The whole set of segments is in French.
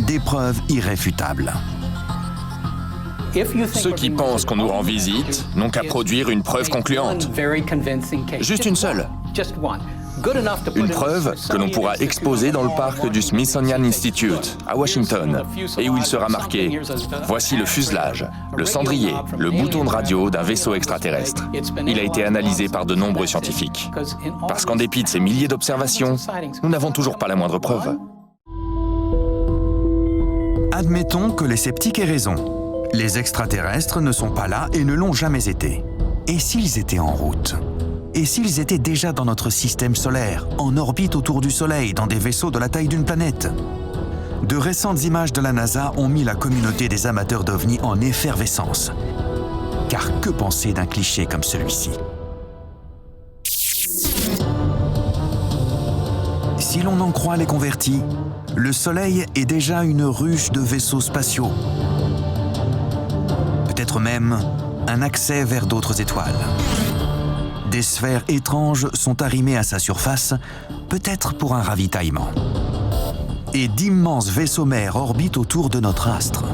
des preuves irréfutables. Ceux qui pensent qu'on nous rend visite n'ont qu'à produire une preuve concluante. Juste une seule. Une preuve que l'on pourra exposer dans le parc du Smithsonian Institute, à Washington, et où il sera marqué « Voici le fuselage, le cendrier, le bouton de radio d'un vaisseau extraterrestre. Il a été analysé par de nombreux scientifiques. » Parce qu'en dépit de ces milliers d'observations, nous n'avons toujours pas la moindre preuve. Admettons que les sceptiques aient raison. Les extraterrestres ne sont pas là et ne l'ont jamais été. Et s'ils étaient en route ? Et s'ils étaient déjà dans notre système solaire, en orbite autour du Soleil, dans des vaisseaux de la taille d'une planète ? De récentes images de la NASA ont mis la communauté des amateurs d'OVNI en effervescence. Car que penser d'un cliché comme celui-ci ? Si l'on en croit les convertis, le Soleil est déjà une ruche de vaisseaux spatiaux. Peut-être même un accès vers d'autres étoiles. Des sphères étranges sont arrimées à sa surface, peut-être pour un ravitaillement. Et d'immenses vaisseaux mers orbitent autour de notre astre.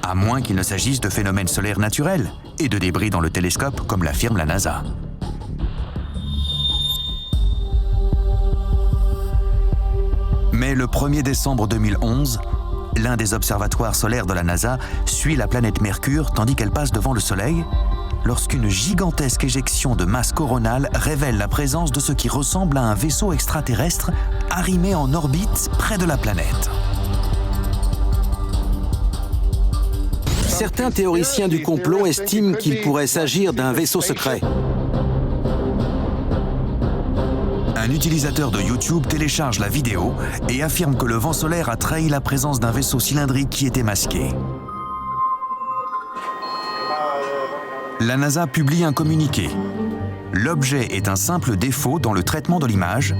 À moins qu'il ne s'agisse de phénomènes solaires naturels et de débris dans le télescope, comme l'affirme la NASA. Mais le 1er décembre 2011, l'un des observatoires solaires de la NASA suit la planète Mercure tandis qu'elle passe devant le Soleil, lorsqu'une gigantesque éjection de masse coronale révèle la présence de ce qui ressemble à un vaisseau extraterrestre arrimé en orbite près de la planète. Certains théoriciens du complot estiment qu'il pourrait s'agir d'un vaisseau secret. Un utilisateur de YouTube télécharge la vidéo et affirme que le vent solaire a trahi la présence d'un vaisseau cylindrique qui était masqué. La NASA publie un communiqué. L'objet est un simple défaut dans le traitement de l'image,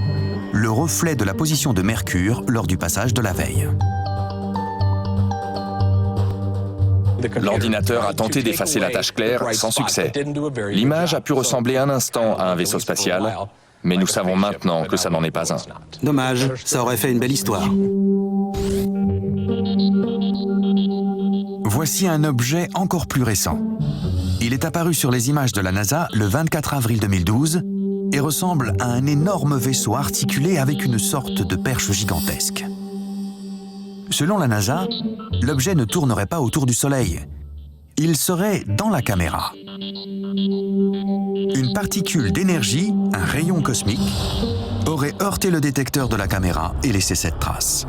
le reflet de la position de Mercure lors du passage de la veille. L'ordinateur a tenté d'effacer la tache claire sans succès. L'image a pu ressembler un instant à un vaisseau spatial, mais nous savons maintenant que ça n'en est pas un. Dommage, ça aurait fait une belle histoire. Voici un objet encore plus récent. Il est apparu sur les images de la NASA le 24 avril 2012 et ressemble à un énorme vaisseau articulé avec une sorte de perche gigantesque. Selon la NASA, l'objet ne tournerait pas autour du Soleil. Il serait dans la caméra. Une particule d'énergie, un rayon cosmique, aurait heurté le détecteur de la caméra et laissé cette trace.